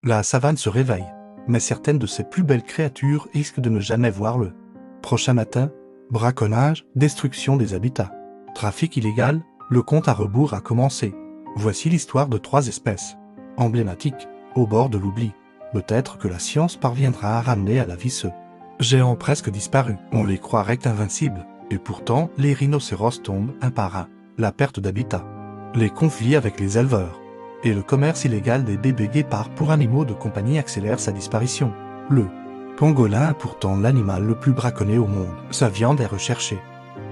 La savane se réveille, mais certaines de ses plus belles créatures risquent de ne jamais voir le prochain matin. Braconnage, destruction des habitats, trafic illégal, le compte à rebours a commencé. Voici l'histoire de 3 espèces emblématiques, au bord de l'oubli. Peut-être que la science parviendra à ramener à la vie ce géants presque disparus. On les croirait invincibles, et pourtant les rhinocéros tombent un par un. La perte d'habitat, les conflits avec les éleveurs, et le commerce illégal des bébés guépards pour animaux de compagnie accélère sa disparition. Le pangolin est pourtant l'animal le plus braconné au monde. Sa viande est recherchée.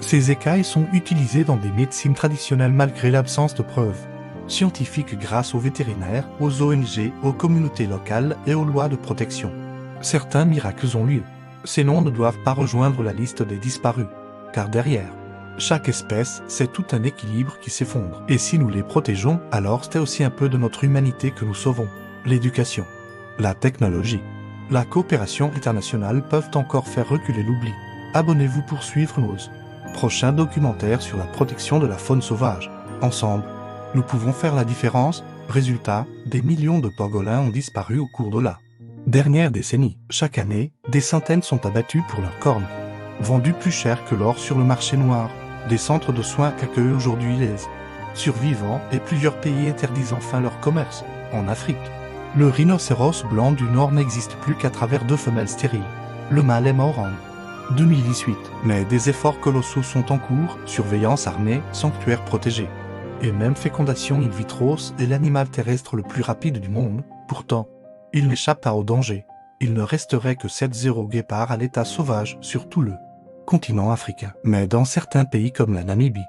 Ses écailles sont utilisées dans des médecines traditionnelles malgré l'absence de preuves scientifiques grâce aux vétérinaires, aux ONG, aux communautés locales et aux lois de protection. Certains miracles ont lieu. Ces noms ne doivent pas rejoindre la liste des disparus, car derrière chaque espèce, c'est tout un équilibre qui s'effondre. Et si nous les protégeons, alors c'est aussi un peu de notre humanité que nous sauvons. L'éducation, la technologie, la coopération internationale peuvent encore faire reculer l'oubli. Abonnez-vous pour suivre nos prochains documentaires sur la protection de la faune sauvage. Ensemble, nous pouvons faire la différence. Résultat, des millions de pangolins ont disparu au cours de la dernière décennie. Chaque année, des centaines sont abattus pour leurs cornes, vendus plus cher que l'or sur le marché noir. Des centres de soins qu'accueillent aujourd'hui les survivants et plusieurs pays interdisent enfin leur commerce. En Afrique, le rhinocéros blanc du Nord n'existe plus qu'à travers 2 femelles stériles. Le mâle est mort en 2018, mais des efforts colossaux sont en cours, surveillance armée, sanctuaires protégés, et même fécondation in vitro est l'animal terrestre le plus rapide du monde. Pourtant, il n'échappe pas au danger. Il ne resterait que 7-0 guépards à l'état sauvage sur tout le continent africain. Mais dans certains pays comme la Namibie,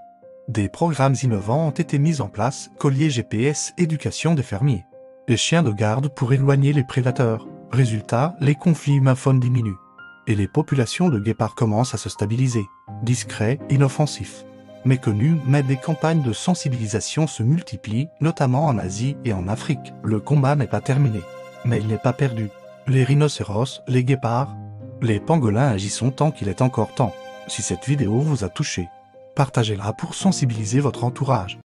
des programmes innovants ont été mis en place, colliers GPS, éducation des fermiers, et chiens de garde pour éloigner les prédateurs. Résultat, les conflits humains-faune diminuent, et les populations de guépards commencent à se stabiliser. Discrets, inoffensifs, méconnus, mais des campagnes de sensibilisation se multiplient, notamment en Asie et en Afrique. Le combat n'est pas terminé, mais il n'est pas perdu. Les rhinocéros, les guépards, les pangolins, agissons tant qu'il est encore temps. Si cette vidéo vous a touché, partagez-la pour sensibiliser votre entourage.